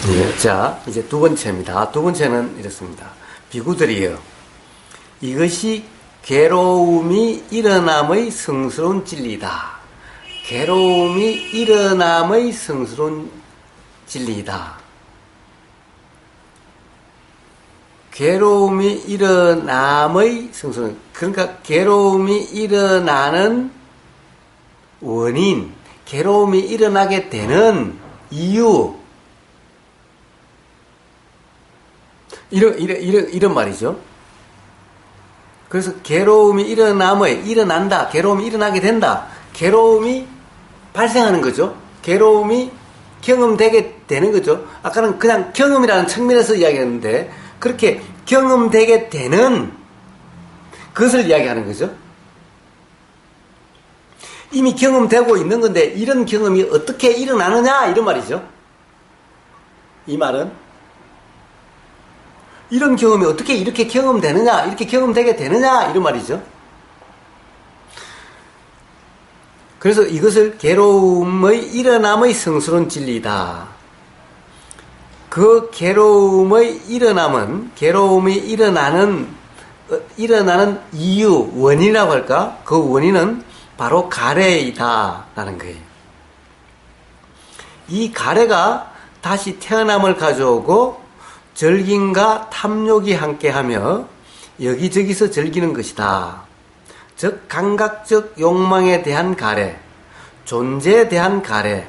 예, 자, 이제 두 번째입니다. 두 번째는 이렇습니다. 비구들이여, 이것이 괴로움이 일어남의 성스러운 진리다. 괴로움이 일어남의 성스러운 진리다. 괴로움이 일어남의 성스러운, 그러니까 괴로움이 일어나는 원인, 괴로움이 일어나게 되는 이유, 이런 말이죠. 그래서 괴로움이 일어난다. 괴로움이 일어나게 된다. 괴로움이 발생하는 거죠. 괴로움이 경험되게 되는 거죠. 아까는 그냥 경험이라는 측면에서 이야기했는데, 그렇게 경험되게 되는 그것을 이야기하는 거죠. 이미 경험되고 있는 건데, 이런 경험이 어떻게 일어나느냐, 이런 말이죠. 이 말은. 이런 경험이 어떻게 이렇게 경험되느냐, 이렇게 경험되게 되느냐, 이런 말이죠. 그래서 이것을 괴로움의 일어남의 성스러운 진리다. 그 괴로움의 일어남은, 괴로움이 일어나는 이유, 원인이라고 할까? 그 원인은 바로 가래이다. 라는 거예요. 이 가래가 다시 태어남을 가져오고, 절긴과 탐욕이 함께하며 여기저기서 즐기는 것이다. 즉 감각적 욕망에 대한 가래, 존재에 대한 가래,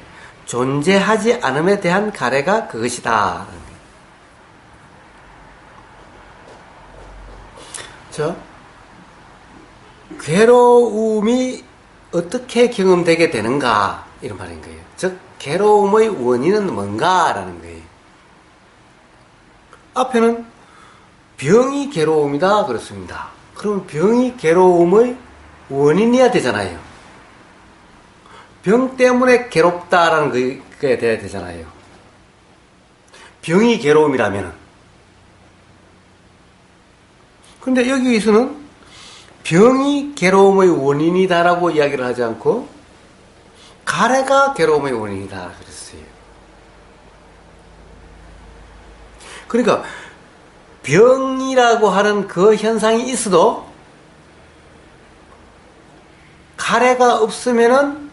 존재하지 않음에 대한 가래가 그것이다. 자, 괴로움이 어떻게 경험되게 되는가, 이런 말인 거예요. 즉 괴로움의 원인은 뭔가라는 거예요. 앞에는 병이 괴로움이다 그렇습니다. 그럼 병이 괴로움의 원인이어야 되잖아요. 병 때문에 괴롭다라는 게 돼야 되잖아요. 병이 괴로움이라면. 그런데 여기에서는 병이 괴로움의 원인이다라고 이야기를 하지 않고 가래가 괴로움의 원인이다 그랬어요. 그러니까 병이라고 하는 그 현상이 있어도 가래가 없으면은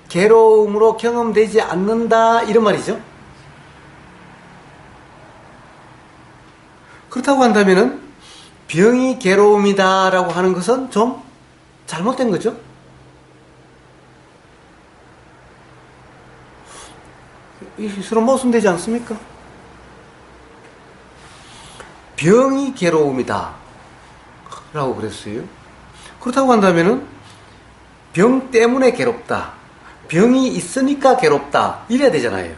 괴로움으로 경험되지 않는다, 이런 말이죠. 그렇다고 한다면은 병이 괴로움이다라고 하는 것은 좀 잘못된 거죠. 서로 모순되지 않습니까? 병이 괴로움이다 라고 그랬어요. 그렇다고 한다면은 병 때문에 괴롭다, 병이 있으니까 괴롭다, 이래야 되잖아요.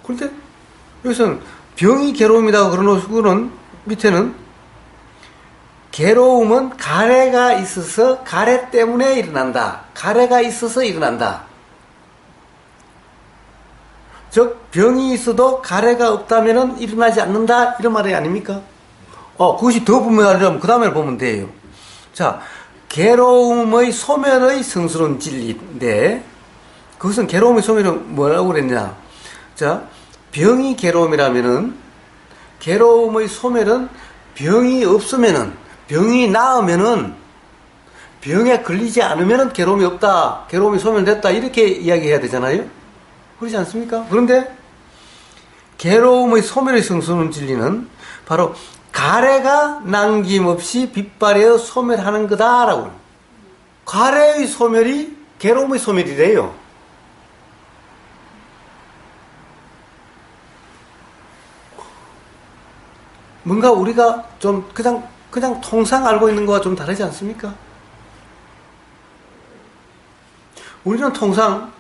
그런데 여기서는 병이 괴로움이다 그러는 밑에는 괴로움은 가래가 있어서 가래 때문에 일어난다, 가래가 있어서 일어난다. 즉 병이 있어도 가래가 없다면 일어나지 않는다, 이런 말이 아닙니까? 그것이 더 분명하려면 그 다음에 보면 돼요. 자, 괴로움의 소멸의 성스러운 진리인데, 그것은 괴로움의 소멸은 뭐라고 그랬냐? 자, 병이 괴로움이라면은, 괴로움의 소멸은 병이 없으면은, 병이 나으면은, 병에 걸리지 않으면은 괴로움이 없다, 괴로움이 소멸됐다, 이렇게 이야기해야 되잖아요. 그렇지 않습니까? 그런데 괴로움의 소멸의 성스러운 진리는 바로 가래가 남김없이 빛발하여 소멸하는 거다라고. 가래의 소멸이 괴로움의 소멸이래요. 뭔가 우리가 좀 그냥 통상 알고 있는 거와 좀 다르지 않습니까? 우리는 통상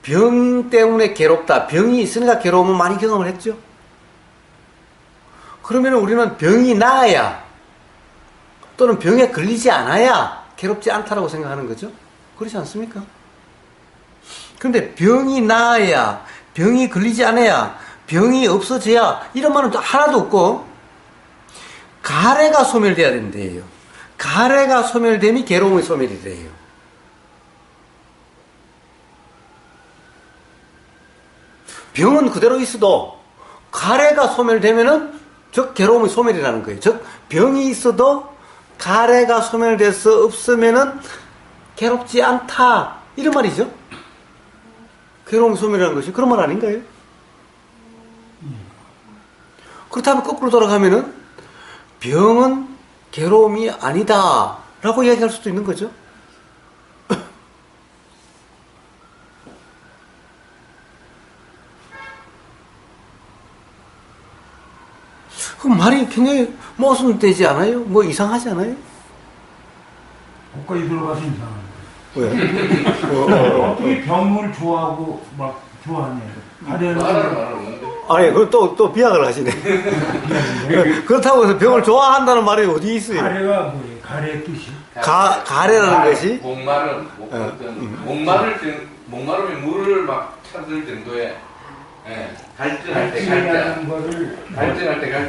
병 때문에 괴롭다, 병이 있으니까 괴로움을 많이 경험을 했죠. 그러면 우리는 병이 나아야, 또는 병에 걸리지 않아야 괴롭지 않다라고 생각하는 거죠. 그렇지 않습니까? 그런데 병이 나아야, 병이 걸리지 않아야, 병이 없어져야, 이런 말은 하나도 없고, 가래가 소멸돼야 된대요. 가래가 소멸됨이 괴로움의 소멸이래요. 병은 그대로 있어도 가래가 소멸되면은 즉 괴로움이 소멸이라는 거예요. 즉 병이 있어도 가래가 소멸돼서 없으면은 괴롭지 않다 이런 말이죠. 괴로움이 소멸이라는 것이 그런 말 아닌가요? 그렇다면 거꾸로 돌아가면은 병은 괴로움이 아니다 라고 이야기할 수도 있는 거죠. 그럼 말이 굉장히 모순되지 않아요? 뭐 이상하지 않아요? 거기까지 들어가서 이상한데. 왜? 어떻게 병을 좋아하고 막 좋아하냐. 가래는 아니, 그럼 또 비약을 하시네. 그렇다고 해서 병을 좋아한다는 말이 어디 있어요? 가래가 뭐예요? 가래의 뜻이? 가래라는 것이? 목마르면 물을 막 찾을 정도의 갈증할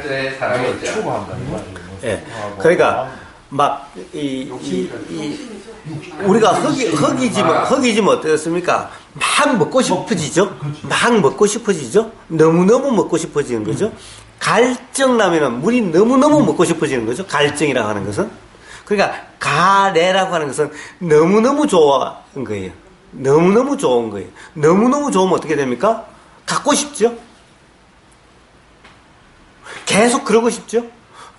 때 사랑이 있죠. 예. 그러니까, 막, 우리가 흙이지면 어떻습니까? 막 먹고 싶어지죠? 막 먹고 싶어지죠? 너무너무 먹고 싶어지는 거죠? 갈증나면은 물이 너무너무 먹고 싶어지는 거죠? 갈증이라고 하는 것은. 그러니까, 가래라고 하는 것은 너무너무 좋은 거예요. 너무너무 좋은 거예요. 너무너무 좋으면 어떻게 됩니까? 갖고 싶죠? 계속 그러고 싶죠?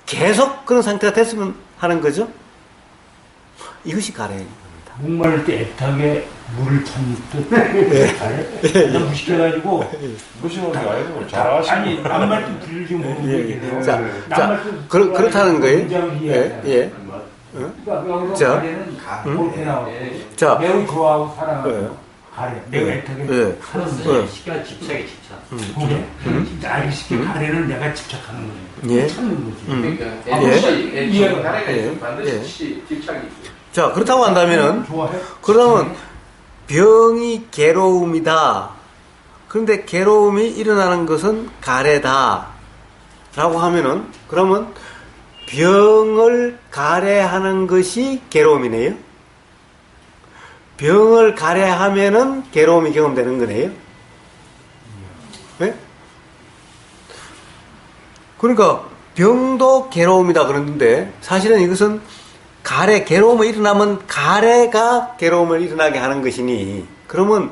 계속 그런 상태가 됐으면 하는 거죠? 이것이 가래입니다. 목마를 때 애타게 물을 찾는 뜻. 가래? 너무 무식해가지고. 무시는 게 아니고 잘하시고. 아니, 남말 좀 들리지 모르는 자, 그렇다는 거예요? 예. 그러니까 자, 가래는 그렇게 나오고. 자, 매우 좋아하고 사랑하고. 가래. 내가 애타게 하는 거야. 시간 집착에 집착. 그래? 진짜 알기 쉽게 가래는 내가 집착하는 거예요. 예. 찾는 거지. 그러니까 이해가 가래가 있으면 반드시 집착이 있어요. 자, 그렇다고 한다면은, 좋아해? 그러면 병이 괴로움이다. 그런데 괴로움이 일어나는 것은 가래다. 라고 하면은, 그러면 병을 가래하는 것이 괴로움이네요. 병을 가래하면은 괴로움이 경험되는 거네요. 네? 그러니까 병도 괴로움이다 그러는데 사실은 이것은 괴로움이 일어나면 가래가 괴로움을 일어나게 하는 것이니 그러면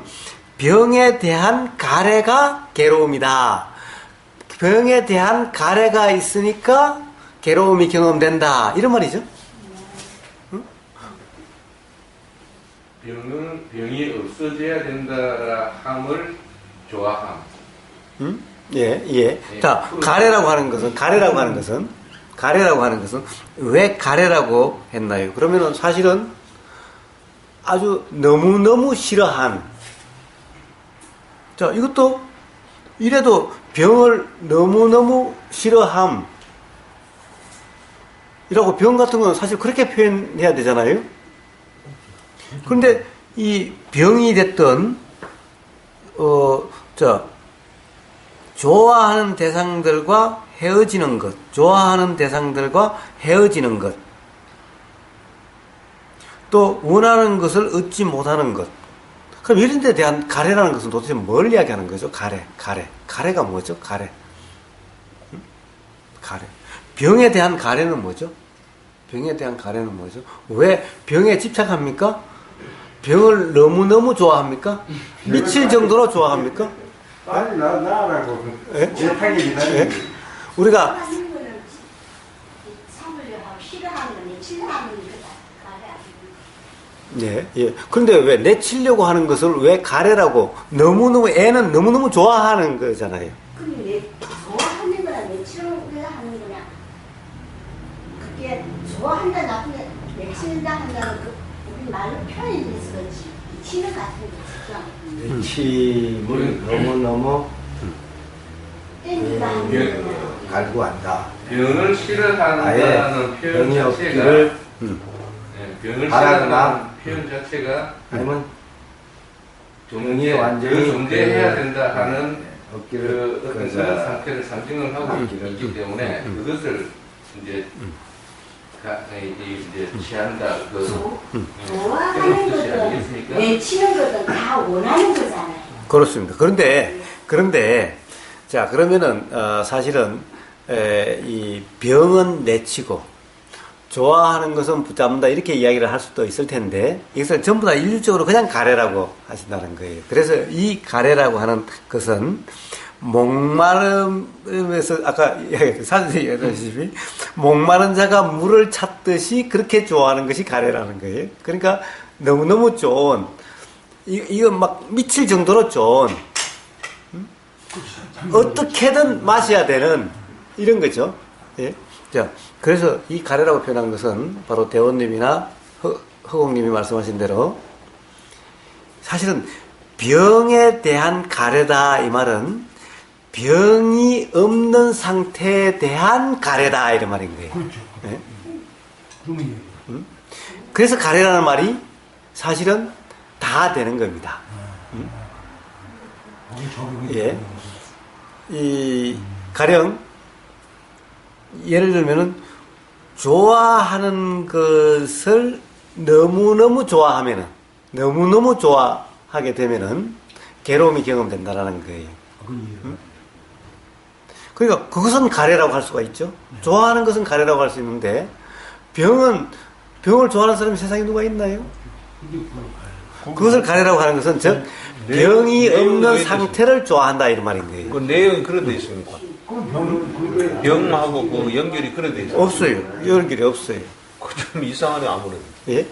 병에 대한 가래가 괴로움이다. 병에 대한 가래가 있으니까 괴로움이 경험된다. 이런 말이죠. 병이 없어져야 된다 함을 좋아함. 예. 자, 가래라고 하는 것은 왜 가래라고 했나요? 그러면은 사실은 아주 너무너무 싫어한. 자, 이것도 이래도 병을 너무너무 싫어함. 이라고 병 같은 건 사실 그렇게 표현해야 되잖아요. 그런데 이 병이 됐던 좋아하는 대상들과 헤어지는 것, 또 원하는 것을 얻지 못하는 것. 그럼 이런 데 대한 가래라는 것은 도대체 뭘 이야기하는 거죠? 가래가 뭐죠? 가래. 병에 대한 가래는 뭐죠? 왜 병에 집착합니까? 병을 너무너무 좋아합니까? 미칠 정도로 좋아합니까? 빨리 나라고. 예? 재판이 기다리는 거지. 우리가 예. 그런데 왜 내치려고 하는 것을 왜 가래라고 애는 너무너무 좋아하는 거잖아요. 근데 내 좋아하는 거나 내치려고 하는 거냐? 그게 좋아한다 나쁜다 내치는다 한다는 그 우리 말로 표현이 돼서 그렇지 치는 같은 게 있었죠. 침을 너무너무 땡기다 하는 거. 갈구한다. 병을 싫어한다는 표현 병이 자체가 없기를 병을 바라거나 싫어하는 표현 자체가 아니면 존재, 완전히 존재해야 된다 하는 없기를 그 어떤 그런 상태를 상징을 하고 있기 때문에 그것을 이제 이제 취한다 그 좋아하는 뜻이 것도 아니겠습니까? 내치는 것도 다 원하는 거잖아요. 그렇습니다. 그런데, 자, 그러면은, 사실은, 이 병은 내치고, 좋아하는 것은 붙잡는다, 이렇게 이야기를 할 수도 있을 텐데, 이것을 전부 다 일률적으로 그냥 가래라고 하신다는 거예요. 그래서 이 가래라고 하는 것은, 목마름에서, 아까 사전에 얘기했다시피, 목마른 자가 물을 찾듯이 그렇게 좋아하는 것이 가래라는 거예요. 그러니까, 너무너무 좋은, 이거 막 미칠 정도로 좋은, 어떻게든 마셔야 되는 이런 거죠. 예? 자, 그래서 이 가래라고 표현한 것은 바로 대원님이나 허공님이 말씀하신 대로 사실은 병에 대한 가래다 이 말은 병이 없는 상태에 대한 가래다 이런 말인 거예요. 그렇죠. 예? 그러면 그래서 가래라는 말이 사실은 다 되는 겁니다. 예. 이 가령 예를 들면은 좋아하는 것을 너무너무 좋아하게 되면은 괴로움이 경험된다라는 거예요. 그러니까 그것은 가래라고 할 수가 있죠. 좋아하는 것은 가래라고 할 수 있는데 병을 좋아하는 사람이 세상에 누가 있나요? 그것을 가래라고 하는 것은 즉 병이 없는 상태를 좋아한다 이런 말인 거예요. 그 내용이 그런 데 있습니까? 병하고 그 연결이 그런 데 있어요. 없어요. 연결이 없어요. 좀 이상하네 아무래도. 예.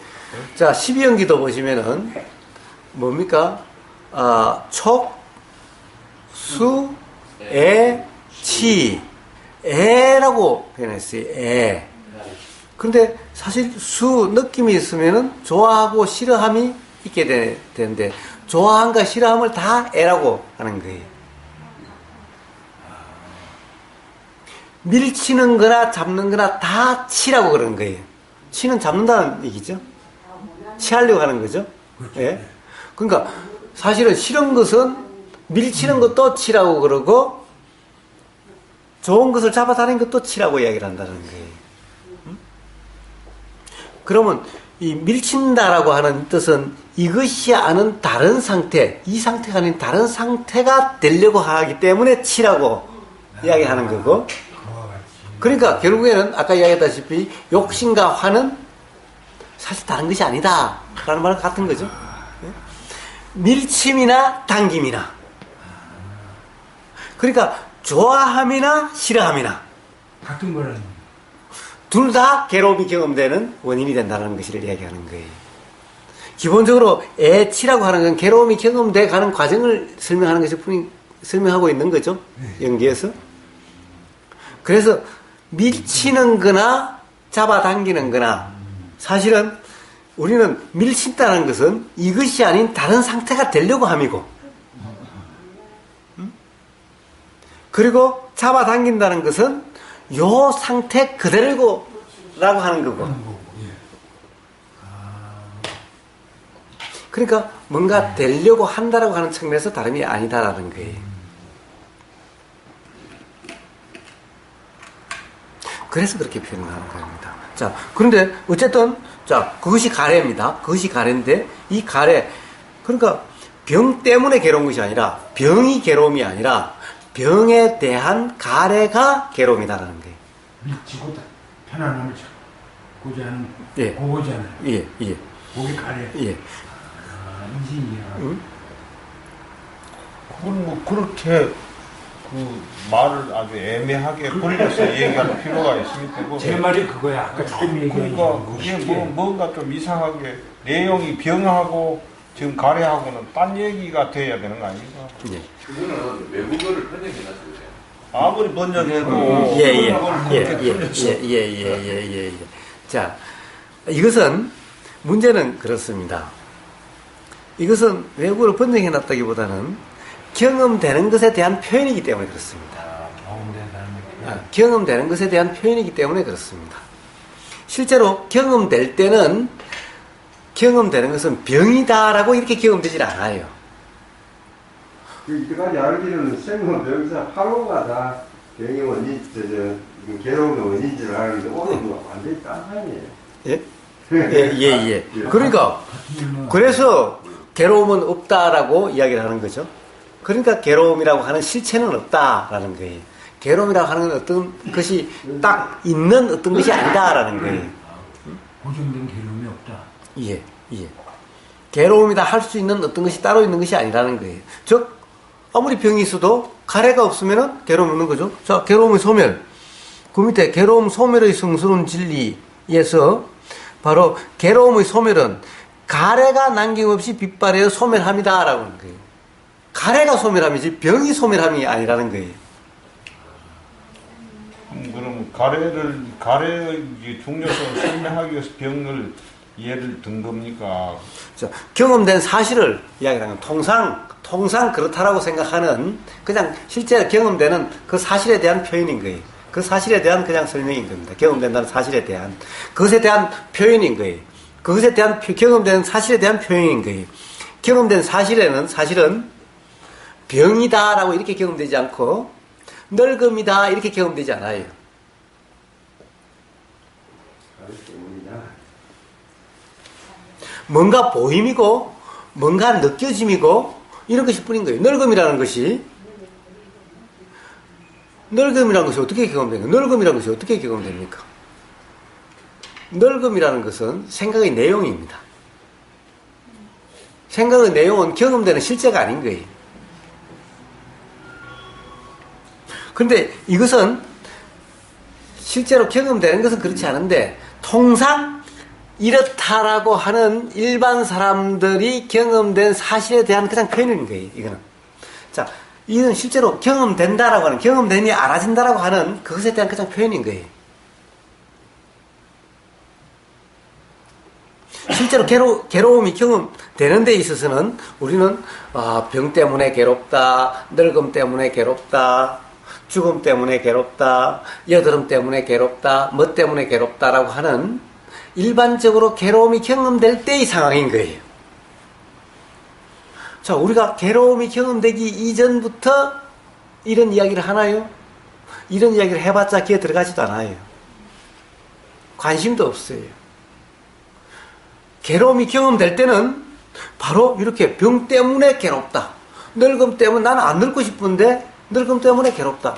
자, 12연기도 보시면은 뭡니까? 촉, 수, 애, 치, 애라고 표현했어요. 애. 근데 사실 수 느낌이 있으면은 좋아하고 싫어함이 있게 되는데 좋아함과 싫어함을 다 애라고 하는 거예요. 밀치는 거나 잡는 거나 다 치라고 그러는 거예요. 치는 잡는다는 얘기죠. 치하려고 하는 거죠. 예. 그러니까 사실은 싫은 것은 밀치는 것도 치라고 그러고 좋은 것을 잡아다니는 것도 치라고 이야기를 한다는 거예요. 그러면 이 밀친다라고 하는 뜻은 이것이 아닌 다른 상태, 이 상태가 아닌 다른 상태가 되려고 하기 때문에 치라고 이야기하는 거고, 그러니까 결국에는 아까 이야기했다시피 욕심과 화는 사실 다른 것이 아니다 라는 말 같은 거죠. 밀침이나 당김이나, 그러니까 좋아함이나 싫어함이나 같은 거라는 둘 다 괴로움이 경험되는 원인이 된다는 것을 이야기하는 거예요. 기본적으로 애치라고 하는 건 괴로움이 경험돼 가는 과정을 설명하는 것이 설명하고 있는 거죠. 연기에서. 그래서 밀치는 거나 잡아당기는 거나 사실은 우리는 밀친다는 것은 이것이 아닌 다른 상태가 되려고 함이고, 그리고 잡아당긴다는 것은 요 상태 그대로라고 하는 거고. 그러니까 뭔가 되려고 한다라고 하는 측면에서 다름이 아니다라는 거예요. 그래서 그렇게 표현을 하는 겁니다. 자, 그런데 어쨌든 자, 그것이 가래입니다. 그것이 가래인데 이 가래, 그러니까 병 때문에 괴로운 것이 아니라 병이 괴로움이 아니라 병에 대한 가래가 괴로움이다라는 거예요. 미치고 편안함을 찾고자 하는 예. 그거잖아요. 예, 예, 그게 가래. 예. 인신이야. 그건 뭐 그렇게 그 말을 아주 애매하게 돌려서 얘기할 필요가 있습니까? 그거 제 말이 그거야. 아까 조금 얘기한 그러니까 그게 뭔가 좀 이상하게 내용이 병하고 지금 가래하고는 딴 얘기가 돼야 되는 거 아닙니까? 예. 그거는 외국어를 번역해놨어요. 아무리 번역해도 예. 자, 이것은 문제는 그렇습니다. 이것은 외국어로 번역해놨다기보다는 경험되는 것에 대한 표현이기 때문에 그렇습니다. 경험되는 것에 대한 표현이기 때문에 그렇습니다. 실제로 경험될 때는 경험되는 것은 병이다라고 이렇게 경험되질 않아요. 이때까지 알기로는 생명 병사 하루가 다 병의 원인, 괴로움의 원인인 줄 알았는데 오늘은 완전히 딴 아니에요. 예? 예. 그러니까 그래서 괴로움은 없다라고 이야기를 하는 거죠. 그러니까 괴로움이라고 하는 실체는 없다라는 거예요. 괴로움이라고 하는 어떤 것이 딱 있는 어떤 것이 아니다라는 거예요. 고정된 괴로움이 없다. 예, 예. 괴로움이다 할 수 있는 어떤 것이 따로 있는 것이 아니라는 거예요. 즉, 아무리 병이 있어도 가래가 없으면 괴로움 없는 거죠. 자, 괴로움의 소멸. 그 밑에 괴로움 소멸의 성스러운 진리에서 바로 괴로움의 소멸은 가래가 남김없이 빛발하여 소멸함이다라고 하는 거예요. 가래가 소멸함이지 병이 소멸함이 아니라는 거예요. 그럼 가래의 중요성을 설명하기 위해서 병을 예를 든 겁니까? 자, 경험된 사실을 이야기하는 통상 그렇다라고 생각하는 그냥 실제 경험되는 그 사실에 대한 표현인 거예요. 그 사실에 대한 그냥 설명인 겁니다. 경험된다는 사실에 대한 그것에 대한 표현인 거예요. 그것에 대한 경험된 사실에 대한 표현인 거예요. 경험된 사실은 병이다라고 이렇게 경험되지 않고 늙음이다 이렇게 경험되지 않아요. 뭔가 보임이고 뭔가 느껴짐이고 이런 것이 뿐인 거예요. 늙음이라는 것이 어떻게 경험됩니까? 늙음이라는 것이 어떻게 경험됩니까? 늙음이라는 것은 생각의 내용입니다. 생각의 내용은 경험되는 실제가 아닌 거예요. 그런데 이것은 실제로 경험되는 것은 그렇지 않은데 통상 이렇다라고 하는 일반 사람들이 경험된 사실에 대한 그냥 표현인 거예요. 이거는. 자, 이건 실제로 경험된다라고 하는, 경험됨이 알아진다라고 하는 그것에 대한 그냥 표현인 거예요. 실제로 괴로움이 경험되는 데 있어서는 우리는 병 때문에 괴롭다, 늙음 때문에 괴롭다, 죽음 때문에 괴롭다, 여드름 때문에 괴롭다, 뭐 때문에 괴롭다라고 하는 일반적으로 괴로움이 경험될 때의 상황인 거예요. 자, 우리가 괴로움이 경험되기 이전부터 이런 이야기를 하나요? 이런 이야기를 해봤자 귀에 들어가지도 않아요. 관심도 없어요. 괴로움이 경험될 때는 바로 이렇게 병 때문에 괴롭다. 늙음 때문에 나는 안 늙고 싶은데 늙음 때문에 괴롭다.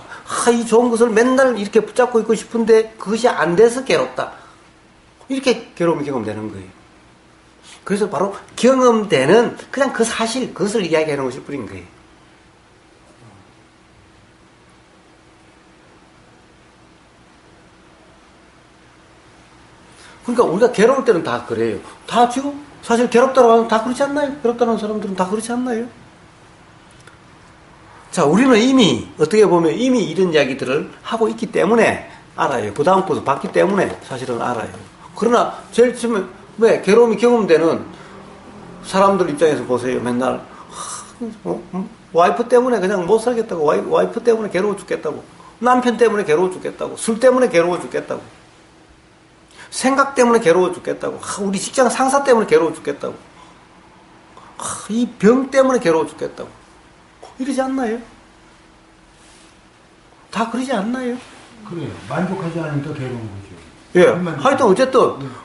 이 좋은 것을 맨날 이렇게 붙잡고 있고 싶은데 그것이 안 돼서 괴롭다. 이렇게 괴로움이 경험되는 거예요. 그래서 바로 경험되는 그냥 그 사실, 그것을 이야기하는 것일 뿐인 거예요. 그러니까 우리가 괴로울 때는 다 그래요. 다 지금 사실 괴롭다고 하면 다 그렇지 않나요? 괴롭다는 사람들은 다 그렇지 않나요? 자, 우리는 이미 어떻게 보면 이미 이런 이야기들을 하고 있기 때문에 알아요. 부담부터 받기 때문에 사실은 알아요. 그러나 제일 처음에 왜 괴로움이 경험되는 사람들 입장에서 보세요. 맨날 와이프 때문에 그냥 못 살겠다고, 와이프 때문에 괴로워 죽겠다고, 남편 때문에 괴로워 죽겠다고, 술 때문에 괴로워 죽겠다고, 생각 때문에 괴로워 죽겠다고, 우리 직장 상사 때문에 괴로워 죽겠다고, 이 병 때문에 괴로워 죽겠다고. 이러지 않나요? 다 그러지 않나요? 그래요. 만족하지 않으니까 괴로운 거죠. 예. 하여튼 어쨌든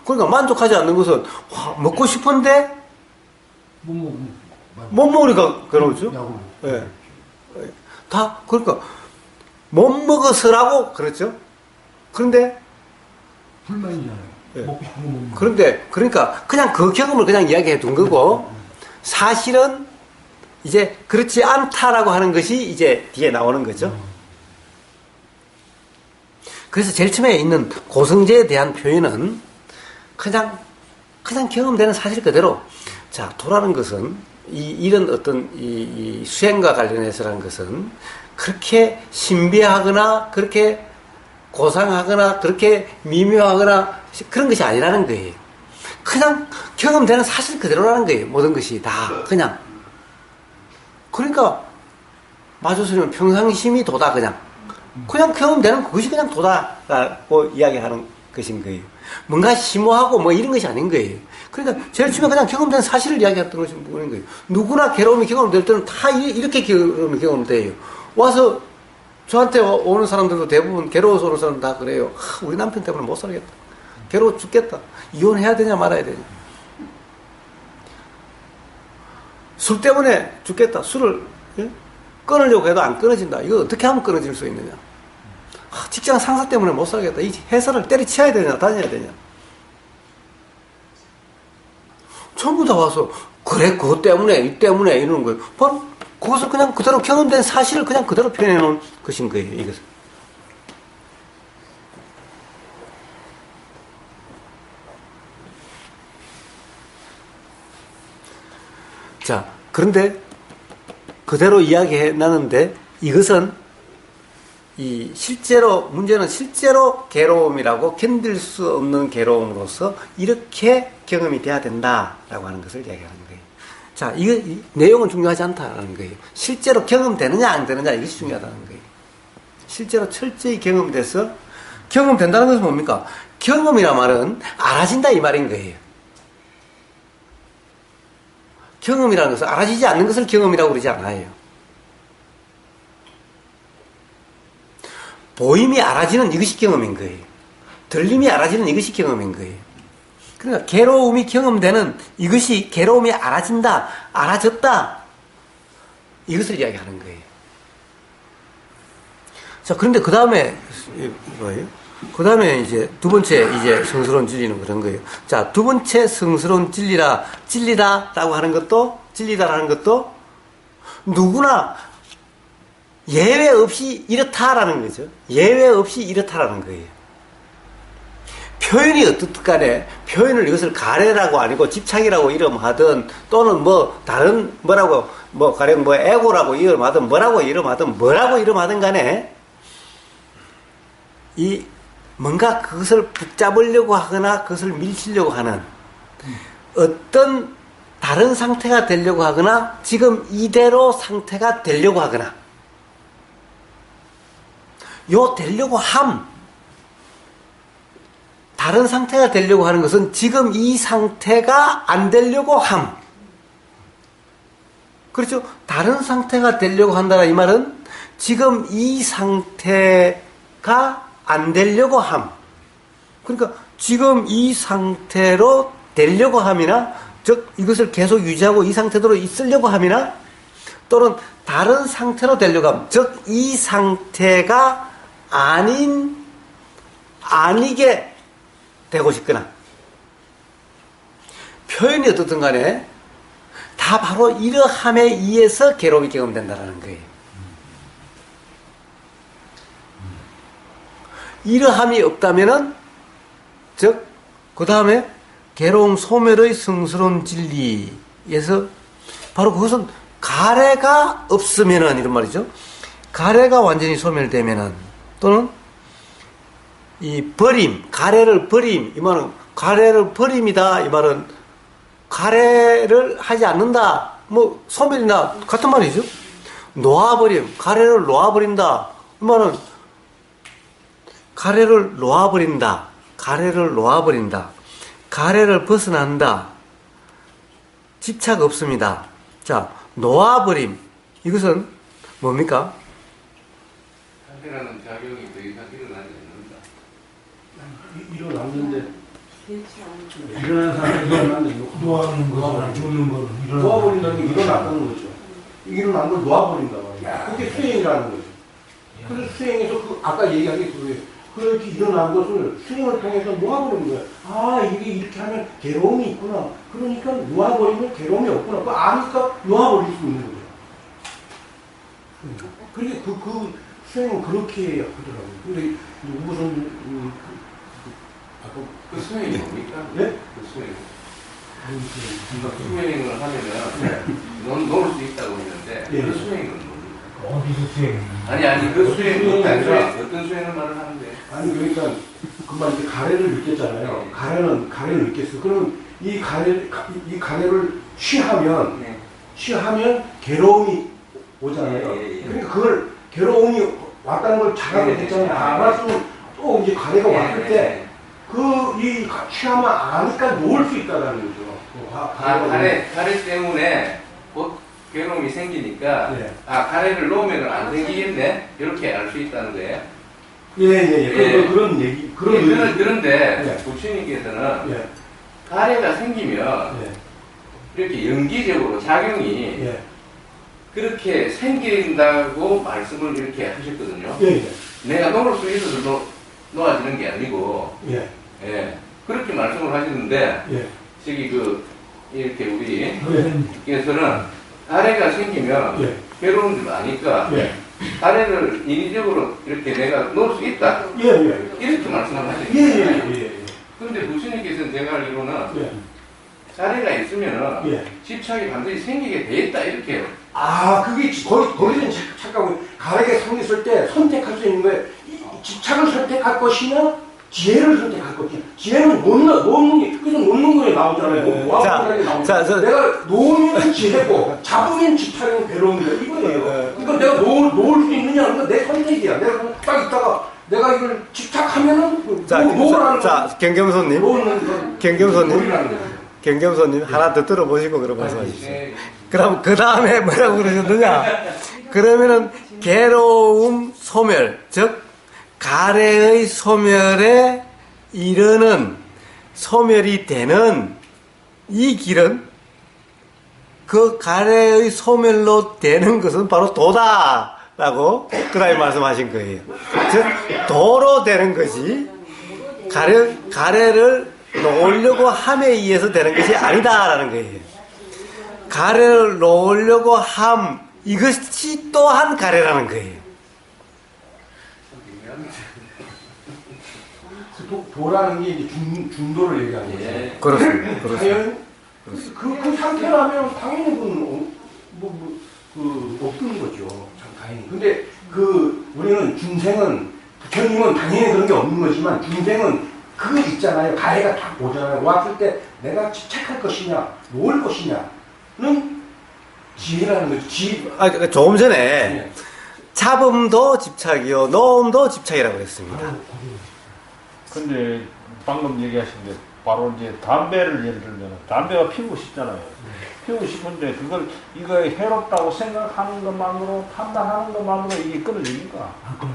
그러니까 만족하지 않는 것은 먹고 싶은데 못 먹으니까 괴로우죠. 예. 다 그러니까 못 먹어서라고 그렇죠. 그런데 불만이잖아요. 예. 먹고 싶은 거 못 먹어. 그런데 그러니까 그냥 그 경험을 그냥 이야기해 둔 거고 사실은 이제 그렇지 않다라고 하는 것이 이제 뒤에 나오는 거죠. 그래서 제일 처음에 있는 고성제에 대한 표현은 그냥 경험되는 사실 그대로. 자, 도라는 것은 이런 어떤 이 수행과 관련해서라는 것은 그렇게 신비하거나 그렇게 고상하거나 그렇게 미묘하거나 그런 것이 아니라는 거예요. 그냥 경험되는 사실 그대로라는 거예요. 모든 것이 다 그냥. 그러니까 마주스님은 평상심이 도다 그냥 경험되는 그것이 그냥 도다라고 이야기하는 것인 거예요. 뭔가 심오하고 뭐 이런 것이 아닌 거예요. 그러니까 제일 처음에 그냥 경험된 사실을 이야기했던 것이 뭐인 거예요. 누구나 괴로움이 경험될 때는 다 이렇게 괴로움이 경험돼요. 와서 저한테 오는 사람들도 대부분 괴로워서 오는 사람들 다 그래요. 우리 남편 때문에 못 살겠다. 괴로워 죽겠다. 이혼해야 되냐 말아야 되냐. 술 때문에 죽겠다. 술을 끊으려고 해도 안 끊어진다. 이거 어떻게 하면 끊어질 수 있느냐? 직장 상사 때문에 못 살겠다. 이 회사를 때려치워야 되냐, 다녀야 되냐? 전부 다 와서 그래, 그것 때문에, 이 때문에 이러는 거예요. 바로 그것을 그냥 그대로 경험된 사실을 그냥 그대로 표현해 놓은 것인 거예요. 이것은. 자, 그런데 그대로 이야기해 놨는데 이것은 실제로 문제는 실제로 괴로움이라고 견딜 수 없는 괴로움으로서 이렇게 경험이 돼야 된다라고 하는 것을 이야기하는 거예요. 자, 이 내용은 중요하지 않다라는 거예요. 실제로 경험되느냐 안 되느냐 이것이 중요하다는 거예요. 실제로 철저히 경험돼서 경험된다는 것은 뭡니까? 경험이란 말은 알아진다 이 말인 거예요. 경험이라는 것은 알아지지 않는 것을 경험이라고 그러지 않아요. 보임이 알아지는 이것이 경험인 거예요. 들림이 알아지는 이것이 경험인 거예요. 그러니까 괴로움이 경험되는 이것이 괴로움이 알아진다, 알아졌다 이것을 이야기하는 거예요. 자, 그런데 그 다음에 뭐예요? 그 다음에 이제 두 번째 이제 성스러운 진리는 그런 거예요. 자, 두 번째 성스러운 진리다라고 하는 것도 진리다라는 것도 누구나 예외 없이 이렇다라는 거죠. 예외 없이 이렇다라는 거예요. 표현이 어떻든 간에 표현을 이것을 가래라고 아니고 집착이라고 이름하든 또는 뭐 다른 뭐라고 뭐 가령 뭐 에고라고 이름하든 뭐라고 이름하든 간에 이 뭔가 그것을 붙잡으려고 하거나 그것을 밀치려고 하는 어떤 다른 상태가 되려고 하거나 지금 이대로 상태가 되려고 하거나 요 되려고 다른 상태가 되려고 하는 것은 지금 이 상태가 안 되려고 그렇죠? 다른 상태가 되려고 한다는 이 말은 지금 이 상태가 안 되려고 그러니까 지금 이 상태로 되려고 함이나 즉 이것을 계속 유지하고 이 상태대로 있으려고 함이나 또는 다른 상태로 되려고 함. 즉 이 상태가 아니게 되고 싶거나 표현이 어떻든 간에 다 바로 이러함에 의해서 괴로움이 경험된다는 거예요. 이러함이 없다면은 즉 그 다음에 괴로움 소멸의 성스러운 진리에서 바로 그것은 가래가 없으면은 이런 말이죠. 가래가 완전히 소멸되면은 또는 이 버림, 가래를 버림 이 말은 가래를 버림이다 이 말은 가래를 하지 않는다 뭐 소멸이나 같은 말이죠. 놓아버림, 가래를 놓아버린다 이 말은 가래를 놓아버린다, 가래를 벗어난다, 집착 없습니다. 자, 놓아버림 이것은 뭡니까? 상태라는 작용이 더 이상 일어나지 않는다. 일어났는데 일어나는 사람이 일어났는데 놓아버리는 거는 죽는 거는 놓아버린다는 게 일어났다는 거죠. 일어난 걸 놓아버린단 말이에요. 그게 수행이라는 거죠. 그래서 수행에서 아까 얘기한 게 그거예요. 그렇게 일어난 것을 수행을 통해서 놓아버리는 거예요. 아, 이게 이렇게 하면 괴로움이 있구나. 그러니까 놓아버리면 괴로움이 없구나. 그거 아니까 놓아버릴 수 있는 거죠. 그게 그 수행은 그렇게 하더라고요. 근데 무슨 아까 그 수행이 뭡니까? 네? 그 수행. 수행을 하면은 놓을 수 있다고 했는데 예. 그 수행은 뭡니까? 어디서 수행? 아니 그 수행은 아니라 어떤 수행을 말을 하는데? 아니 그러니까 금방 이제 가래를 느꼈잖아요. 가래를 느꼈어. 그럼 이 가래를 취하면 괴로움이 오잖아요. 그러니까 그걸 괴로움이 왔다는 걸 자각을 했잖아요. 알았으면 또 이제 가래가 왔을 때 이 취하면 아니까 놓을 수 있다는 거죠. 가래 때문에 곧 괴로움이 생기니까 예. 가래를 놓으면 안 생기겠네 이렇게 알 수 있다는 거예요. 예. 그런 얘기. 그런데 예. 부처님께서는 예. 가래가 생기면 예. 이렇게 연기적으로 작용이 예. 그렇게 생긴다고 말씀을 이렇게 하셨거든요. 예, 예. 내가 놓을 수 있어서 놓아지는 게 아니고, 예. 예. 그렇게 말씀을 하시는데, 예. 저기 이렇게 예. 우리께서는 아내가 생기면 예. 괴로운 줄 아니까, 예. 아내를 인위적으로 이렇게 내가 놓을 수 있다. 예. 예. 이렇게 말씀을 예. 하셨어요. 예. 그런데 부처님께서는 제가 알기로는 예. 아내가 있으면은 예. 집착이 반드시 생기게 돼 있다. 이렇게. 아, 그게 거기서 착각하고 가락에 상했을 때 선택할 수 있는 거예요. 집착을 선택할 것이냐, 지혜를 선택할 것이냐. 지혜는 놓는 게, 그래서 놓는 거에 나오잖아요. 내가 놓으면 지혜고, 잡으면 집착이면 괴로움이다. 이거예요. 그러니까 내가 놓을 수 있느냐, 그러니까 내 선택이야. 내가 딱 있다가, 내가 이걸 집착하면은, 놓으라는 자, 경겸손님. 경겸손님 하나 더 들어보시고 그럼 말씀하십시오. 그럼 그 다음에 뭐라고 그러셨느냐? 그러면은 괴로움 소멸, 즉 가래의 소멸에 이르는 소멸이 되는 이 길은 그 가래의 소멸로 되는 것은 바로 도다라고 그 다음에 말씀하신 거예요. 즉 도로 되는 것이 가래를 놓으려고 함에 의해서 되는 것이 아니다라는 거예요. 가래를 놓으려고 함, 이것이 또한 가래라는 거예요. 도라는 게 이제 중도를 얘기하는 거예요. 예. 그렇습니다. 당연히 그 상태라면 당연히 없는 거죠. 참 다행히. 근데 우리는 중생은 부처님은 당연히 그런 게 없는 거지만 중생은 그거 있잖아요. 가해가 딱 오잖아요. 왔을 때 내가 집착할 것이냐, 놓을 것이냐는 지혜라는 거죠. 조금 전에 네. 잡음도 집착이요, 놓음도 집착이라고 그랬습니다. 근데 방금 얘기하신 게 바로 이제 담배를 예를 들면 담배가 피우고 싶잖아요. 피우고 싶은데 이거 해롭다고 생각하는 것만으로 판단하는 것만으로 이게 끊어집니까?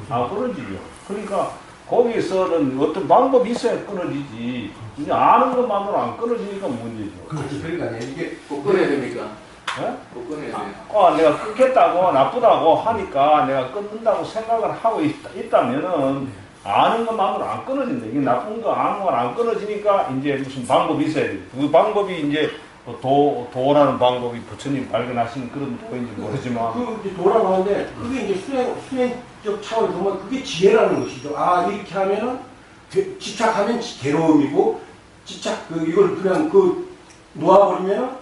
안 끊어지죠. 그러니까 거기서는 어떤 방법이 있어야 끊어지지. 이제 아는 것만으로 안 끊어지니까 문제죠. 그렇지. 그러니까 이게 꼭 끊어야 됩니까? 예? 꼭 끊어야 돼요. 내가 끊겠다고 나쁘다고 하니까 내가 끊는다고 생각을 하고 있다면은 아는 것만으로 안 끊어진다. 이게 나쁜 거 아는 건 안 끊어지니까 이제 무슨 방법이 있어야 돼. 그 방법이 이제 도라는 방법이 부처님 발견하신 그런 거인지 모르지만 이제 도라고 하는데 그게 이제 수행적 차원에서 보면 그게 지혜라는 것이죠. 아 이렇게 하면은 집착하면 괴로움이고 이걸 그냥 놓아버리면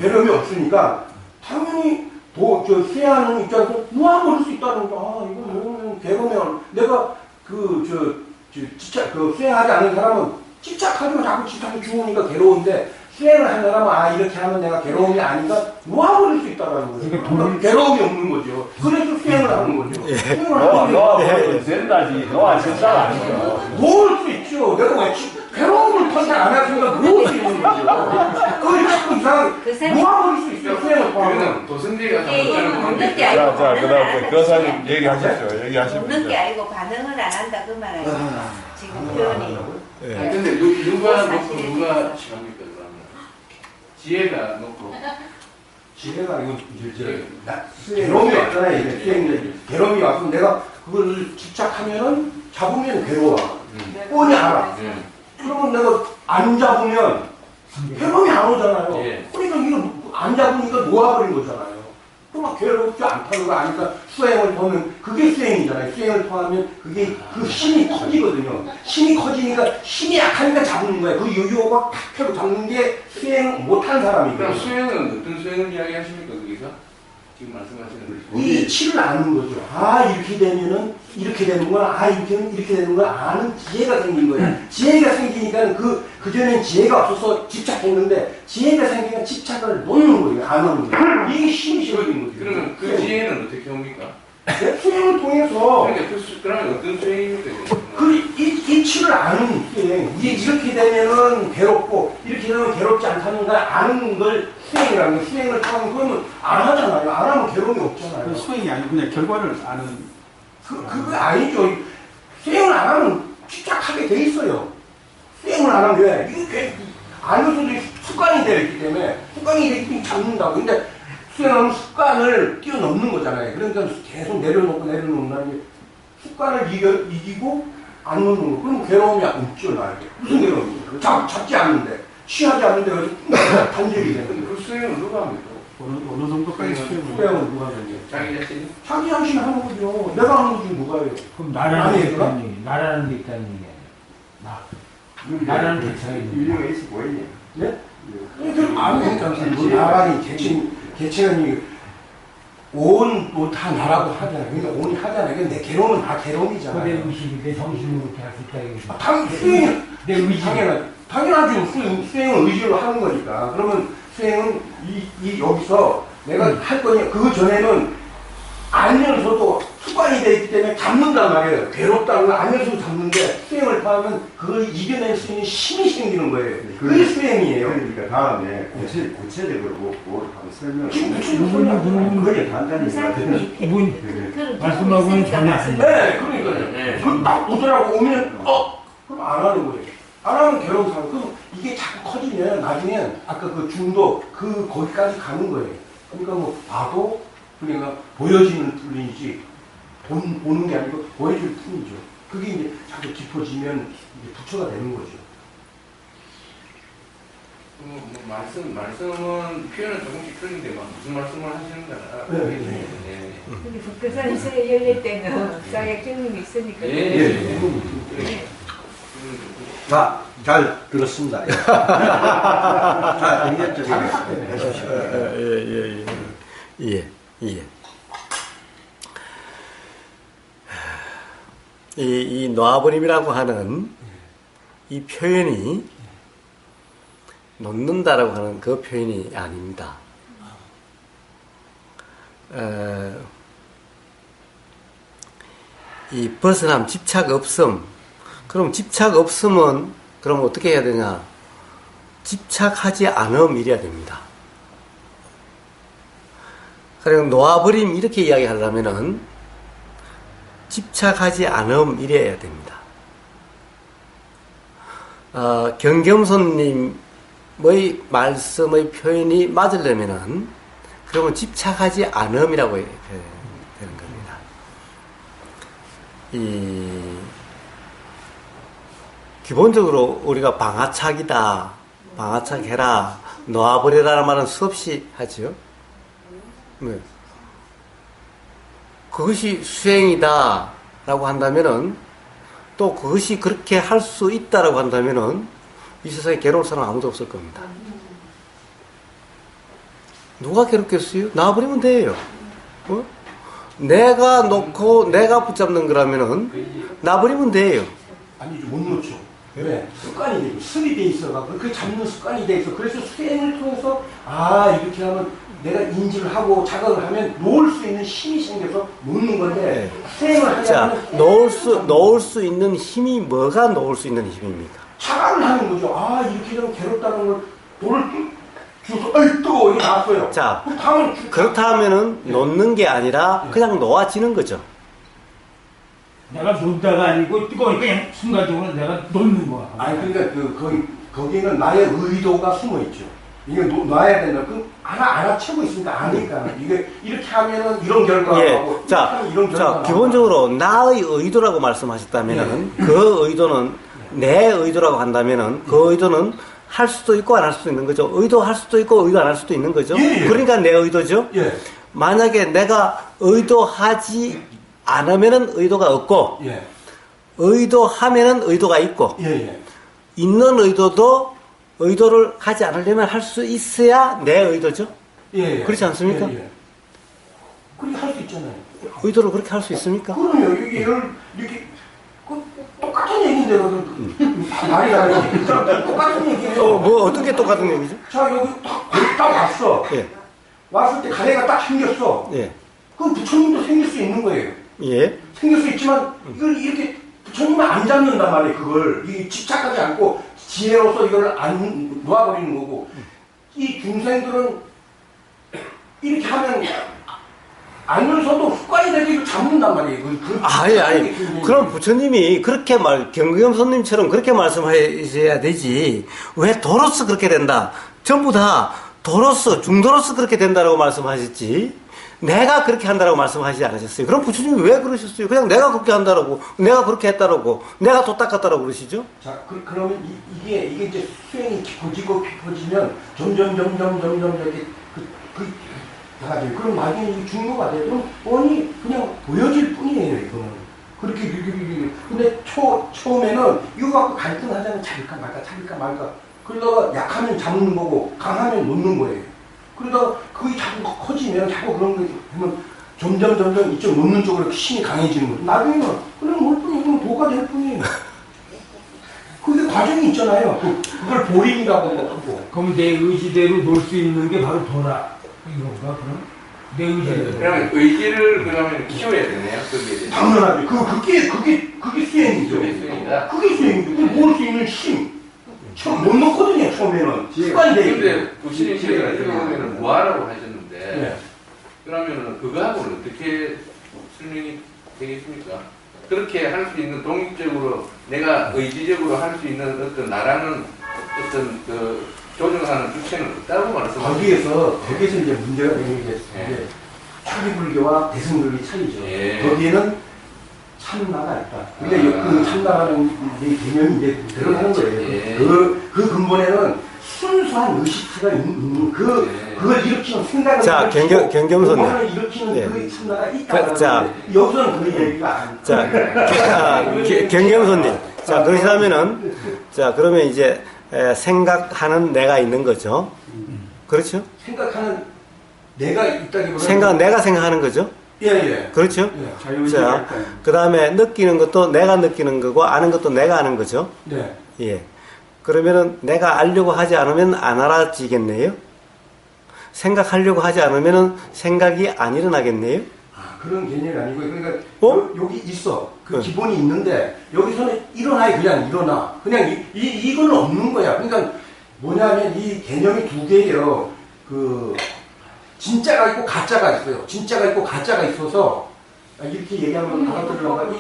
괴로움이 없으니까 당연히 수행하는 입장에서 놓아버릴 수 있다는 거. 아 이거 놓으면 괴로우면 내가 수행하지 않는 사람은 집착하면 자꾸 집착이 죽으니까 괴로운데 수행을 한 사람은 이렇게 하면 내가 괴로움이 아닌가 놓아버릴 수 있다는 거예요. 그러니까 괴로움이 없는 거죠. 그래서 수행을 하는 거죠. 수행을 하면 된다지. 너안 된다가 아니죠. 놓을 수 있죠. 내가 왜 괴로움을 선택 안 했으니까 놓을 수 있는 거죠. 그걸 자꾸 이상하게 놓아버릴 수 있어요. 수행을 하면. 그거는 도선지가 없는 게 아니고 그 다음에 교사님 얘기하십시오. 얘기하십시오. 없는 게 아니고 반응을 안 한다 그 말이에요. 지금 표현이. 아니 근데 누가 놓고 누가 취합니까 그러면? 지혜가 놓고 지혜가 아니고 괴로움이 왔잖아요. 이게 수행이 괴로움이 왔으면 내가 그걸 집착하면은 잡으면 괴로워. 뻔히 알아. 그러면 내가 안 잡으면 괴로움이 안 오잖아요. 예. 그러니까 이거 안 잡으니까 놓아버린 거잖아요. 그럼 괴롭지 않다는 거 아니까 수행을 보면 그게 수행이잖아요. 수행을 통하면 그게 그 힘이 커지거든요. 힘이 커지니까 힘이 약하니까 잡는 거예요. 그 유효가 탁 펴고 잡는 게 수행 못한 사람이거든요. 그럼 수행은 어떤 수행을 이야기하십니까 거기서? 지금 말씀하시는 이 이치를 아는 거죠. 이렇게 되면은 이렇게 되는구나. 이렇게 되는구나. 아는 지혜가 생긴 거예요. 지혜가 생기니까 그전엔 지혜가 없어서 집착했는데 지혜가 생기니까 집착을 놓는 거예요. 안 하는 거예요. 이게 힘이 실어진 거죠. 그러면 그 지혜는 어떻게 옵니까? 수행을 통해서 그러면 어떤 수행입니까? 이치를 아는 수행. 이렇게 되면은 괴롭고 이렇게 되면 괴롭지 않다는 걸 아는 걸 수행이라는 거예요. 수행을 하면 그러면 안 하잖아요. 안 하면 괴로움이 없잖아요. 그 수행이 아니고 그냥 결과를 아는. 그거 아니죠. 수행을 안 하면 집착하게 돼 있어요. 수행을 안 하면 왜? 이게 알면서도 습관이 되어 있기 때문에 습관이 되기 때문에 잡는다고. 근데 수행은 습관을 뛰어넘는 거잖아요. 그러니까 계속 내려놓는다는 게 습관을 이기고 안 놓는 거. 그럼 괴로움이 없죠, 나에게. 무슨 괴로움이? 잡지 않는데, 취하지 않는데, 그래서 단절이 돼. 근데 그 수행은 누가 합니까? 어느 정도까지 수행을 수행은 누가 하는지. 자기 자신이? 자기 자신이 하는 거죠. 내가 하는 거지, 누가 해요? 그럼 나라는 아니, 게 있다는 얘기. 나라는 게 있다는 얘기 아니야. 나라는 개체가 있는 인류가 있어 보이냐? 네? 그럼 안 해. 나라니, 개체는 온 다 나라고 하잖아요. 그러니까 온이 하잖아요. 근데 내 괴로움은 다 내 괴로움이잖아요. 의식이 내 정신으로 그렇게 할 수 있다 이거지. 수행은 내 의식. 당연하죠. 수행은 의지로 하는 거니까. 그러면 수행은 여기서 내가 할 거냐. 그 전에는 알면서도 습관이 되어 있기 때문에 잡는단 말이에요. 괴롭다는 걸 알면서도 잡는데 수행을 하면 그걸 이겨낼 수 있는 힘이 생기는 거예요. 그게 수행이에요. 그러니까 다음에 구체적으로 뭐 한번 설명을 그게 간단히 이분 말씀하고는 전혀 안 돼. 네, 그러니까요. 그럼 딱 오더라고 오면 그럼 안 하는 거예요. 안 하면 괴로운 상황. 그럼 이게 자꾸 커지면 나중엔 아까 그 중독 거기까지 가는 거예요. 그러니까 뭐 봐도 그러니까 보여지는 뿐이지 보는 게 아니고 보여줄 뿐이죠. 그게 이제 자꾸 깊어지면 이제 부처가 되는 거죠. 말씀은 표현은 조금씩 틀린데 무슨 말씀을 하시는가? 네. 근데 북교산에서 열릴 때는 사약 경험이 있으니까. 자, 잘 들었습니다. 자, 의견 좀 해주십시오. 예. 이 놓아버림이라고 하는 이 표현이 놓는다라고 하는 그 표현이 아닙니다. 이 벗어남, 집착 없음. 그럼 집착 없음은 그럼 어떻게 해야 되냐? 집착하지 않음 이래야 됩니다. 그리고 놓아버림 이렇게 이야기하려면은 집착하지 않음 이래야 됩니다. 경겸손님의 말씀의 표현이 맞으려면은 그러면 집착하지 않음이라고 해야 되는 겁니다. 기본적으로 우리가 방아착이다, 방아착해라, 놓아버리라는 말은 수없이 하죠. 네. 그것이 수행이다 라고 한다면은 또 그것이 그렇게 할 수 있다라고 한다면은 이 세상에 괴로울 사람 아무도 없을 겁니다. 누가 괴롭겠어요? 놔버리면 돼요. 내가 놓고 내가 붙잡는 거라면은 놔버리면 돼요. 아니죠, 못 놓죠. 왜? 습관이 되고 습이 돼 있어가지고 그 잡는 습관이 돼 있어. 그래서 수행을 통해서 이렇게 하면 내가 인지를 하고 자각을 하면 놓을 수 있는 힘이 생겨서 놓는 건데 수행을 하려면 놓을 수 있는 힘이 뭐가 놓을 수 있는 힘입니까? 자각을 하는 거죠. 이렇게 되면 괴롭다는 걸 돌을 주워서 뜨거워 이게 나왔어요. 자, 그렇다 하면은 놓는 게 아니라 그냥 놓아지는 거죠. 내가 놓다가 아니고 뜨거우니까 그냥 순간적으로 내가 놓는 거야. 그러니까 거기는 나의 의도가 숨어 있죠. 이게 놔야 된다. 알아채고 있으니까 아니까. 이게 이렇게 하면은 이런 결과가 나오고. 자, 기본적으로 나의 의도라고 말씀하셨다면은 그 의도는 내 의도라고 한다면은 그 의도는 할 수도 있고 안 할 수도 있는 거죠. 의도할 수도 있고 의도 안 할 수도 있는 거죠. 그러니까 내 의도죠. 만약에 내가 의도하지 않으면은 의도가 없고 의도하면은 의도가 있고 있는 의도도 의도를 하지 않으려면 할 수 있어야 내 의도죠. 그렇지 않습니까? 그렇게 할 수 있잖아요. 의도를 그렇게 할 수 있습니까? 그럼요. 이렇게 똑같은 얘기인데 말이 다르지. 똑같은 얘기예요. 뭐 어떤 게 똑같은 얘기죠? 자, 여기 딱 왔어. 왔을 때 가래가 딱 생겼어. 그럼 부처님도 생길 수 있는 거예요. 생길 수 있지만 이걸 이렇게 부처님은 안 잡는단 말이에요. 그걸 이 집착하지 않고 지혜로서 이걸 안 놓아버리는 거고 이 중생들은 이렇게 하면 알면서도 습관이 되게 이거 잡는단 말이에요. 그럼 부처님이 그렇게 경금손님처럼 그렇게 말씀하셔야 되지. 왜 도로서 그렇게 된다? 전부 다 도로서, 중도로서 그렇게 된다라고 말씀하셨지, 내가 그렇게 한다라고 말씀하시지 않으셨어요. 그럼 부처님이 왜 그러셨어요? 그냥 내가 그렇게 한다라고, 내가 그렇게 했다라고, 내가 도 닦았다라고 그러시죠? 자, 그러면 이게 이제 수행이 깊어지면 점점 이렇게 나가죠. 그럼 나중에 이 중도가 돼도 뻔히 그냥 보여질 뿐이에요, 이거는. 그렇게. 근데 처음에는 이거 갖고 갈등하자면 잡을까 말까. 그러다가 약하면 잡는 거고, 강하면 놓는 거예요. 그러다가 그게 자꾸 커지면 자꾸 그런 거 보면 점점 이쪽 놓는 쪽으로 힘이 강해지는 거죠. 나중에는 그냥 뭘 뿐이에요. 이건 도가 될 뿐이에요. 그게 과정이 있잖아요. 그걸 보림이라고 하고. 그럼 내 의지대로 놀 수 있는 게 바로 도라. 이건가, 그럼? 내 의지대로. 그러면 의지를 그러면 키워야 되네요. 거기에 대해서. 당연하죠. 그게 수행이죠. 그게 수행이다. 그게 수행이죠. 모을 수 있는 힘. 처음 못 넣거든요, 처음에는. 습관이 되기 때문에. 근데 부신인 씨가 같은 경우에는 무아라고 하셨는데, 네. 그러면은 그거하고는 어떻게 설명이 되겠습니까? 그렇게 할 수 있는 독립적으로 내가 의지적으로 할 수 있는 어떤 나라는 어떤 그 조정하는 주체는 없다고 말씀하시죠. 거기에서 이제 문제가 되는 게 예. 초기불교와 대승불교 차이죠. 예. 거기에는 참나가 있다. 근데 그 참나라는 이제 개념이 이제 들어가는 거예요. 예. 그 근본에는 순수한 의식체가 있는 그걸 일으키는 생각을. 자, 경겸선님. 그거를 일으키는 예. 그 참나가 있다. 자, 여기서는 그 얘기가 아니에요. 자, 경겸선님. 자, 그러시다면은, 자, 그러면 이제, 생각하는 내가 있는 거죠. 그렇죠? 생각하는 내가 있다기보다. 내가 생각하는 거죠. 예. 그렇죠? 예. 자, 그 다음에 느끼는 것도 내가 느끼는 거고, 아는 것도 내가 아는 거죠. 네. 예. 그러면은 내가 알려고 하지 않으면 안 알아지겠네요? 생각하려고 하지 않으면은 생각이 안 일어나겠네요? 그런 개념이 아니고, 그러니까 여기 있어. 그 응. 기본이 있는데 여기서는 일어나야 그냥 일어나. 그냥 이거는 없는 거야. 그러니까 뭐냐면 이 개념이 두 개예요. 그 진짜가 있고 가짜가 있어요. 진짜가 있고 가짜가 있어서 이렇게 얘기하면 알아들으려고.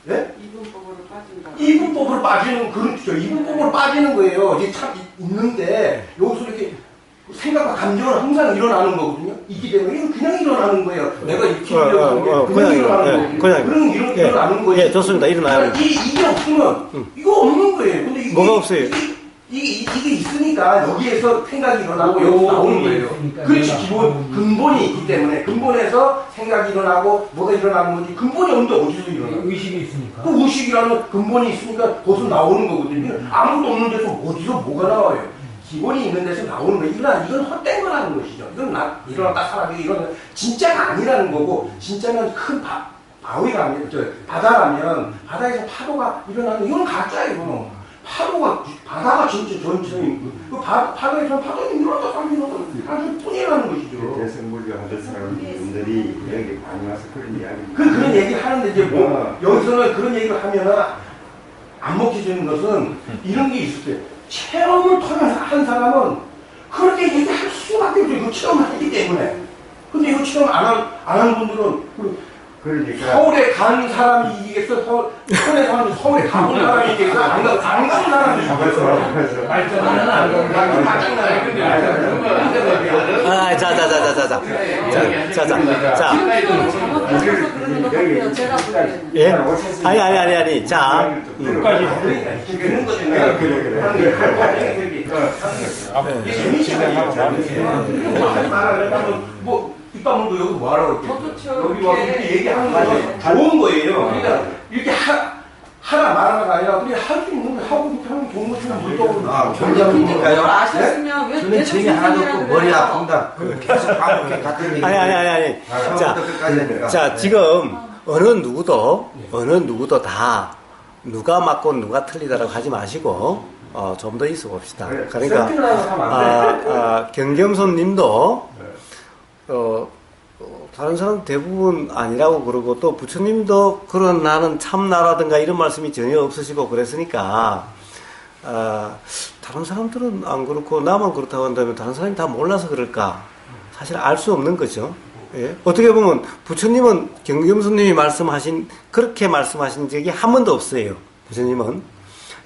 예? 이분법으로 빠진다. 이분법으로 빠지는, 그렇죠. 이분법으로 빠지는 거예요. 이게 참 있는데 여기서 이렇게 생각과 감정은 항상 일어나는 거거든요. 있기 때문에 이건 그냥 일어나는 거예요. 내가 이렇게 그냥 일어나는 거예요. 그냥 일어나는 거예요. 예, 좋습니다. 일어나요. 이게 없으면 이거 없는 거예요. 근데 이게 뭐가 없어요? 이게 있으니까 여기에서 생각이 일어나고 여기서 나오는 거예요. 그렇지. 근본이 있기 때문에 근본에서 생각이 일어나고 뭐가 일어나는 거지. 근본이 없는데 어디서 일어나? 의식이 있으니까. 그 의식이라는 근본이 있으니까 거기서 나오는 거거든요. 아무것도 없는 데서 어디서 뭐가 나와요? 기본이 있는 데서 나오는 거예요. 이건 헛된 거라는 것이죠. 이건 일어났다 사람이 이건 진짜가 아니라는 거고, 진짜는 큰 바위라면, 바다라면 바다에서 파도가 일어나는 이건 가짜예요. 바다가 진짜 전체적인 그 바다에서 파도가 일어났다 사람이 일어났다 뿐이라는 것이죠. 대승불교 하는 사람들이 여기 많이 와서 그런 이야기. 그런 얘기를 하는데 이제 여기서는 그런 얘기를 하면은 안 먹혀지는 것은 이런 게 있을 때 체험을 통해서 한 사람은 그렇게 얘기할 수밖에 없어요. 그 체험을 했기 때문에. 근데 이거 체험 안 한 분들은 그러니까 서울에 간 사람이 이기겠어? 서울에 가는 서울에 가본 사람이 이기겠어? 안 가본 사람이 이기겠어? 발전하는 안 아, 자. 예? 아니. 자. 끝까지. 그런 거잖아요. 뭐 입 물고 여기 뭐 하라고 여기 와서 이렇게 얘기하는 건 좋은 거예요. 그러니까 이렇게 하나 말하나가 아니라 그냥 할 수 있는 거 하고 이렇게 하는 좋은 것처럼 물떠오르는 경험이니까요. 아셨으면 왜 저는 계속 재미 하나도 없고 생각을 머리 해요? 아픈다. 계속 반복해 같은 얘기. 아니. 자, 지금 어느 누구도 다 누가 맞고 누가 틀리다라고 하지 마시고 좀 더 있어 봅시다. 그러니까 경겸선 님도 다른 사람 대부분 아니라고 그러고 또 부처님도 그런 나는 참나라든가 이런 말씀이 전혀 없으시고 그랬으니까 다른 사람들은 안 그렇고 나만 그렇다고 한다면 다른 사람이 다 몰라서 그럴까? 사실 알 수 없는 거죠. 예? 어떻게 보면 부처님은 경겸선님이 그렇게 말씀하신 적이 한 번도 없어요. 부처님은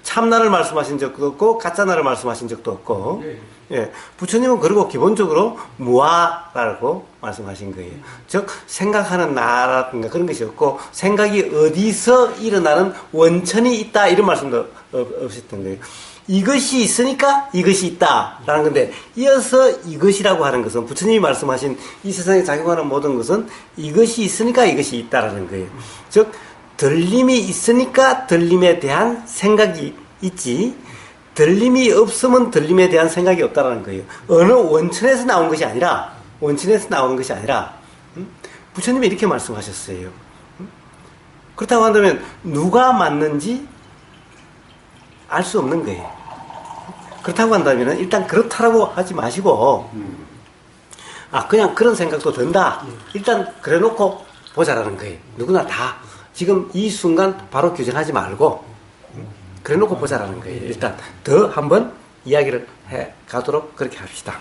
참나를 말씀하신 적도 없고 가짜나를 말씀하신 적도 없고 예, 부처님은 그리고 기본적으로 무아라고 말씀하신 거예요. 즉 생각하는 나라든가 그런 것이 없고 생각이 어디서 일어나는 원천이 있다 이런 말씀도 없었던 거예요. 이것이 있으니까 이것이 있다라는 건데 이어서 이것이라고 하는 것은 부처님이 말씀하신 이 세상에 작용하는 모든 것은 이것이 있으니까 이것이 있다라는 거예요. 즉 들림이 있으니까 들림에 대한 생각이 있지 들림이 없으면 들림에 대한 생각이 없다라는 거예요. 어느 원천에서 나온 것이 아니라 원천에서 나오는 것이 아니라 부처님이 이렇게 말씀하셨어요. 그렇다고 한다면 누가 맞는지 알 수 없는 거예요. 그렇다고 한다면 일단 그렇다라고 하지 마시고 그냥 그런 생각도 든다. 일단 그래 놓고 보자라는 거예요. 누구나 다 지금 이 순간 바로 규정하지 말고 그래 놓고 보자라는 거예요. 일단 더 한번 이야기를 해 가도록 그렇게 합시다.